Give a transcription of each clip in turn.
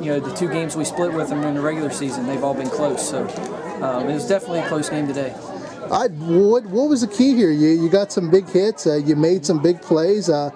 the 2 games we split with them in the regular season, they've all been close. So it was definitely a close game today. What was the key here? You got some big hits. You made some big plays. A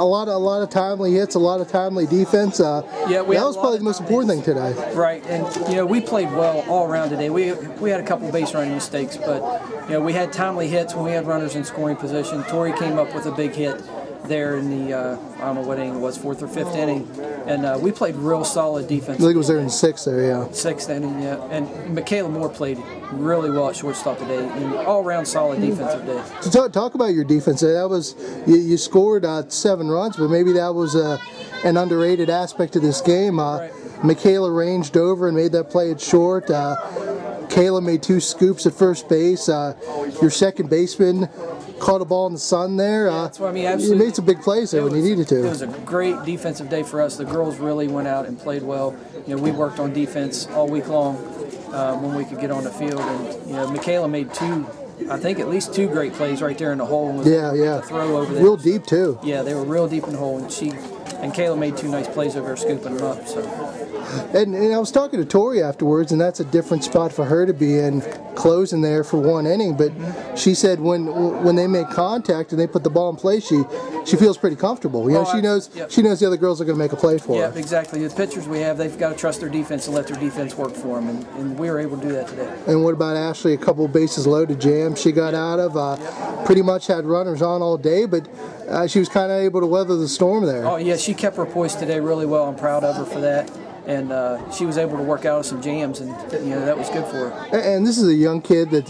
lot of timely hits, a lot of timely defense. Yeah, that was probably the most important thing today. Right, and we played well all around today. We had a couple base running mistakes, but we had timely hits when we had runners in scoring position. Tori came up with a big hit there in the I don't know what inning it was, 4th or 5th inning, and we played real solid defense. I think it was there in the 6th there, yeah. 6th inning, yeah. And Michaela Moore played really well at shortstop today, and all-around solid defensive day. So talk about your defense. That was you scored 7 runs, but maybe that was an underrated aspect of this game. Right. Michaela ranged over and made that play at short. Kayla made 2 scoops at first base. Your second baseman caught a ball in the sun there. Yeah, that's what I mean. Absolutely. You made some big plays there when you needed to. It was a great defensive day for us. The girls really went out and played well. We worked on defense all week long when we could get on the field. And Michaela made 2, I think at least 2 great plays right there in the hole. And was yeah. Throw over there. Real deep too. Yeah, they were real deep in the hole, and Kayla made 2 nice plays over there, scooping them up. So. And I was talking to Tori afterwards, and that's a different spot for her to be in, closing there for 1 inning. But she said when they make contact and they put the ball in play, she feels pretty comfortable. She knows the other girls are going to make a play for her. Yeah, exactly. The pitchers we have, they've got to trust their defense and let their defense work for them, and we were able to do that today. And what about Ashley? A couple bases loaded jams she got out of. Pretty much had runners on all day, but she was kind of able to weather the storm there. Oh yeah, she kept her poise today really well. I'm proud of her for that. And she was able to work out some jams, and that was good for her. And this is a young kid that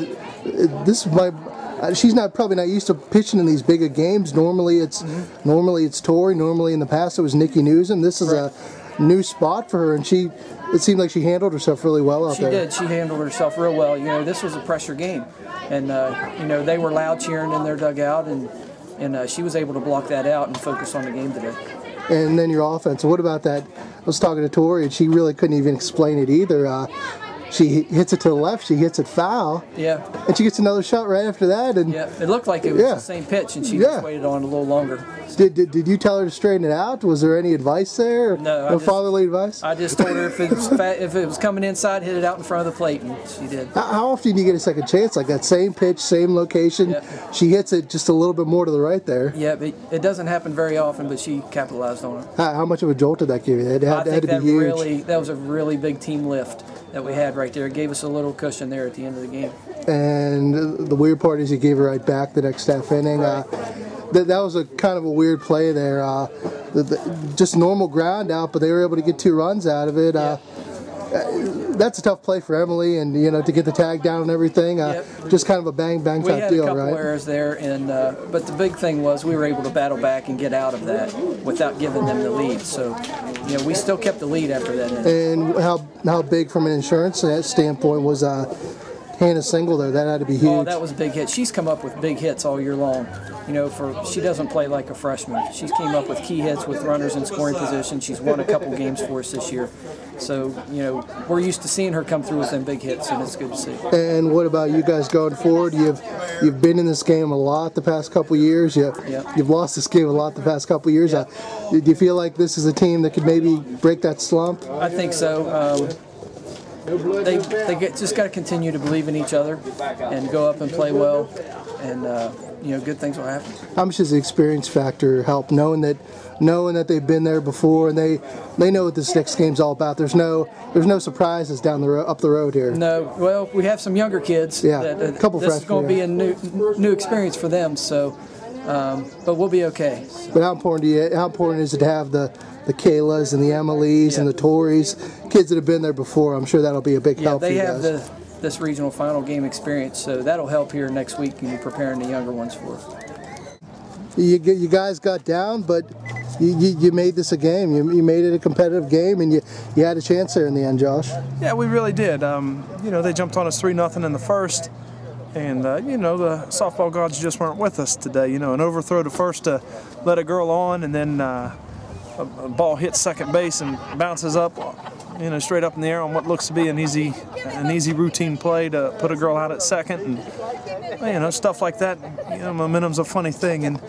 she's probably not used to pitching in these bigger games. Normally it's Tori. Normally in the past it was Nikki Newsom. This is a new spot for her, and it seemed like she handled herself really well out there. She did. She handled herself real well. This was a pressure game, and they were loud cheering in their dugout, and she was able to block that out and focus on the game today. And then your offense. What about that? I was talking to Tori, and she really couldn't even explain it either. She hits it to the left, she hits it foul. Yeah. And she gets another shot right after that. And yeah, it looked like it was the same pitch, and she just waited on it a little longer. Did you tell her to straighten it out? Was there any advice there? No fatherly advice? I just told her if it was coming inside, hit it out in front of the plate, and she did. How often do you get a second chance like that? Same pitch, same location. Yep. She hits it just a little bit more to the right there. Yeah, it doesn't happen very often, but she capitalized on it. How much of a jolt did that give you? It had to be huge. That was a really big team lift that we had right there. It gave us a little cushion there at the end of the game. And the weird part is you gave it right back the next half inning. Right. That was a kind of a weird play there. Just normal ground out, but they were able to get 2 runs out of it. Yeah. That's a tough play for Emily, and to get the tag down and everything. Just kind of a bang type deal, right? We had a couple errors there, and but the big thing was we were able to battle back and get out of that without giving them the lead. So, we still kept the lead after that inning. And how big from an insurance standpoint was Hannah's single there? That had to be huge. Oh, that was a big hit. She's come up with big hits all year long. She doesn't play like a freshman. She's came up with key hits with runners in scoring position. She's won a couple games for us this year. So, we're used to seeing her come through with them big hits, and it's good to see. And what about you guys going forward? You've been in this game a lot the past couple years. You've lost this game a lot the past couple years. Yeah. Do you feel like this is a team that could maybe break that slump? I think so. They just got to continue to believe in each other and go up and play well, and good things will happen. How much does the experience factor help, knowing that they've been there before and they know what this next game's all about? There's no surprises up the road here. No, well, we have some younger kids. Yeah, a couple this freshmen. This is going to be a new experience for them. So, but we'll be okay. But how important is it to have the Kaylas and the Emilys and the Tories, kids that have been there before? I'm sure that'll be a big help for you guys. They have this regional final game experience, so that'll help here next week in preparing the younger ones for us. You guys got down, but you made this a game. You made it a competitive game, and you had a chance there in the end, Josh. Yeah, we really did. They jumped on us 3-0 in the first, and the softball gods just weren't with us today. An overthrow to first to let a girl on, and then a ball hits second base and bounces up, straight up in the air on what looks to be an easy routine play to put a girl out at second, and stuff like that. Momentum's a funny thing, and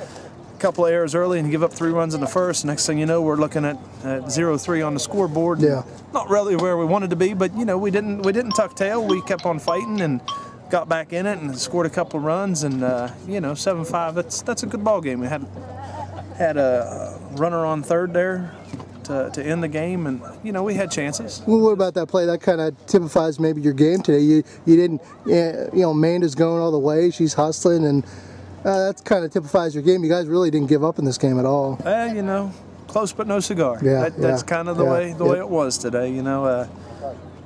couple of errors early and give up 3 runs in the first. Next thing you know, we're looking at 0-3 on the scoreboard. Yeah. Not really where we wanted to be, but we didn't tuck tail. We kept on fighting and got back in it and scored a couple of runs. And 7-5. That's a good ball game. We had a runner on third there to end the game, and we had chances. Well, what about that play? That kind of typifies maybe your game today. You didn't, Amanda's going all the way. She's hustling, and that kind of typifies your game. You guys really didn't give up in this game at all. Close but no cigar. Yeah, that's kind of the way it was today.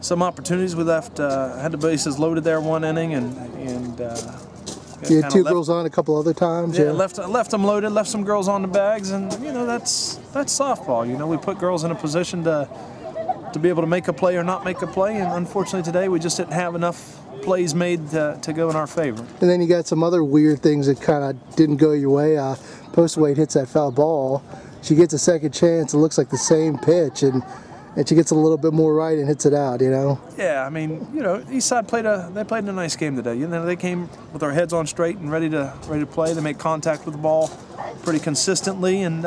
Some opportunities we left, had the bases loaded there 1 inning, and you had 2 girls on a couple other times. Yeah, left them loaded, left some girls on the bags, and that's softball. We put girls in a position to be able to make a play or not make a play, and unfortunately today we just didn't have enough plays made to go in our favor. And then you got some other weird things that kind of didn't go your way. Postlewait hits that foul ball. She gets a second chance. It looks like the same pitch, and she gets a little bit more right and hits it out. Yeah, Eastside played a nice game today. They came with their heads on straight and ready to play. They made contact with the ball pretty consistently, and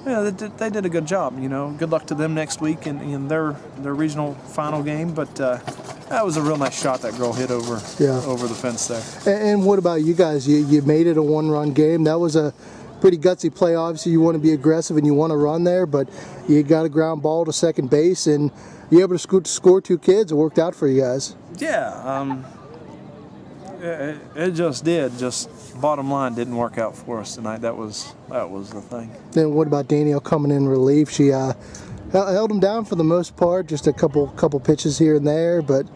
they did a good job. Good luck to them next week in their regional final game. But that was a real nice shot that girl hit over the fence there. And what about you guys? You made it a 1-run game. That was a pretty gutsy play. Obviously, you want to be aggressive and you want to run there, but you got a ground ball to second base, and you're able to score 2 kids. It worked out for you guys. Yeah, it just did. Just bottom line, didn't work out for us tonight. That was the thing. Then what about Danielle coming in relief? She held him down for the most part, just a couple pitches here and there, but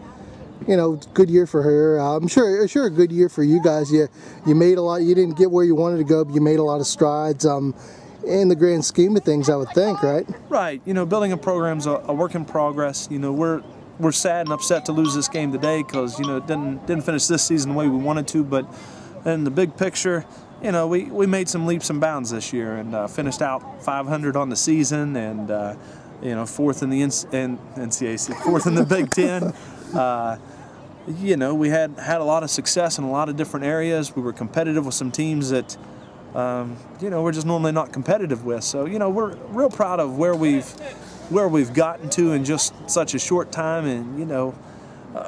good year for her. I'm sure a good year for you guys. You made a lot. You didn't get where you wanted to go, but you made a lot of strides. In the grand scheme of things, I would think, right? Right. Building a program's a work in progress. We're sad and upset to lose this game today because it didn't finish this season the way we wanted to. But in the big picture, we made some leaps and bounds this year and finished out 500 on the season and 4th in the NCAC, 4th in the Big Ten. We had a lot of success in a lot of different areas. We were competitive with some teams that, we're just normally not competitive with. So, we're real proud of where we've gotten to in just such a short time. And,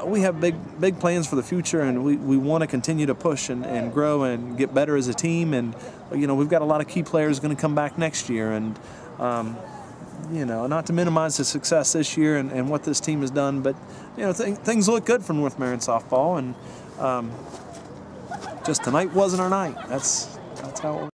we have big plans for the future, and we want to continue to push and grow and get better as a team. And, we've got a lot of key players going to come back next year. And, not to minimize the success this year and what this team has done, but things look good for North Marion softball, and just tonight wasn't our night. That's how it